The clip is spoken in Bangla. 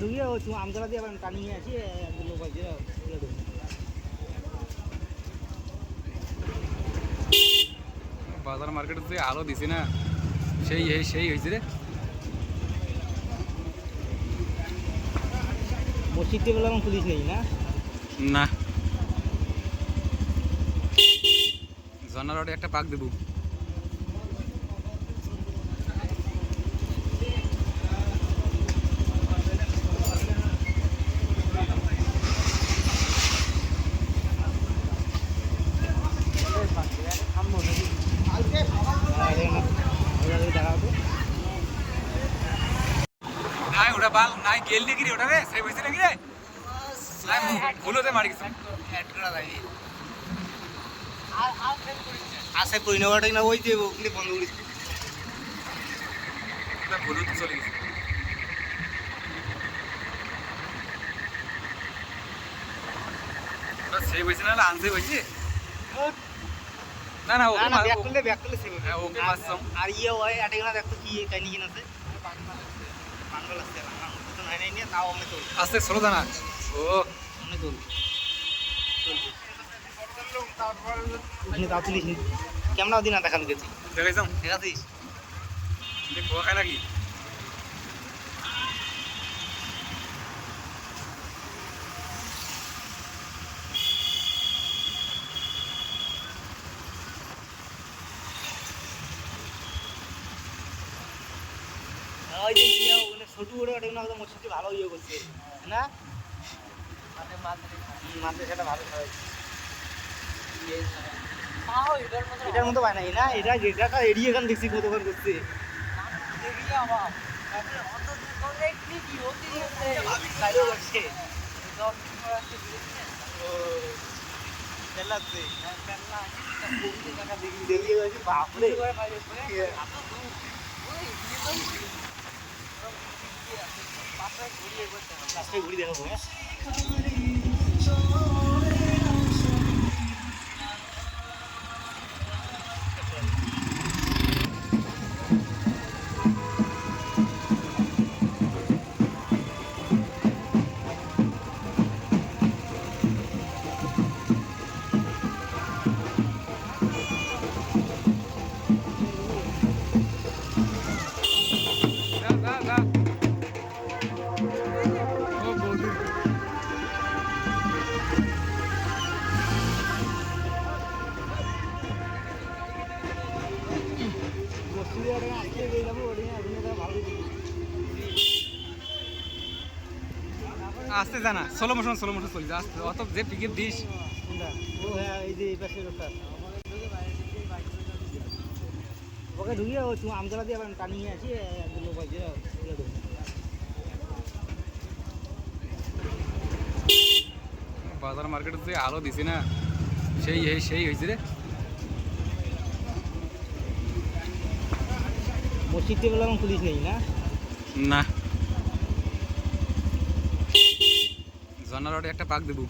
ঢুকিয়ে ও আমতলা দিয়ে আবার টার্নিং এ আছি লোক আছে বাজার মার্কেটে যে আলো দিছি না সেই হয়েছে রে। মসজিদে বলে এখন পুলিশ নেই না? না, জনারডে একটা পাক দেবো। নাই ওটা বাল নাই গেল নাকি রে ওটা রে সেই হয়েছে নাকি রে ভুলোতে মারি গেছে আসে পরিণামটা না ওই যে ওখানে বন্ধ করেছে ভুলোতে চলে গেছে। ওটা সেই হয়েছে না আনসে হয়েছে না না ওকে ব্যাক করলে সেভ হবে। ওকে মারছাম আর ইয়ে ওই আটে না দেখতো কি কাহিনী কিনা আছে বাংলা আছে বাংলা তো নাই নাই নিয়ে তাও আমি তো আস্তে ষোলো দানা ও আমি তো ওখানে তাও পুলিশ ক্যামেরা দিন দেখানো গেছি দেখাইছাম দেখাছিস দেখো খায় নাকি ওই যে ইয়ে ওখানে ছোট করে ওটা না মসজিদে ভালো ইয়ে করছে না মাঝে সেটা ভালো খাওয়াইছে এটার মতো পায় নাই না এটা যেটা এড়িয়ে এখান দেখছি কতক্ষণ করছে বাপরে ঘুরি দেখাবো হ্যাঁ আসতে জানা ষোলো মোশন চলি যা আসতে অত যে পিকের দিস ও হ্যাঁ এই যে এই পাশে লোকটা ওকে ঢুকিয়ে ও আমতলা দিয়ে আবার টার্নিং এ আছি লোক আছে বাজার মার্কেটে যে আলো দিছি না সেই হয়েছে রে। মসজিদে বলে এখন পুলিশ নেই না? না, জনারডে একটা পাক দেবো।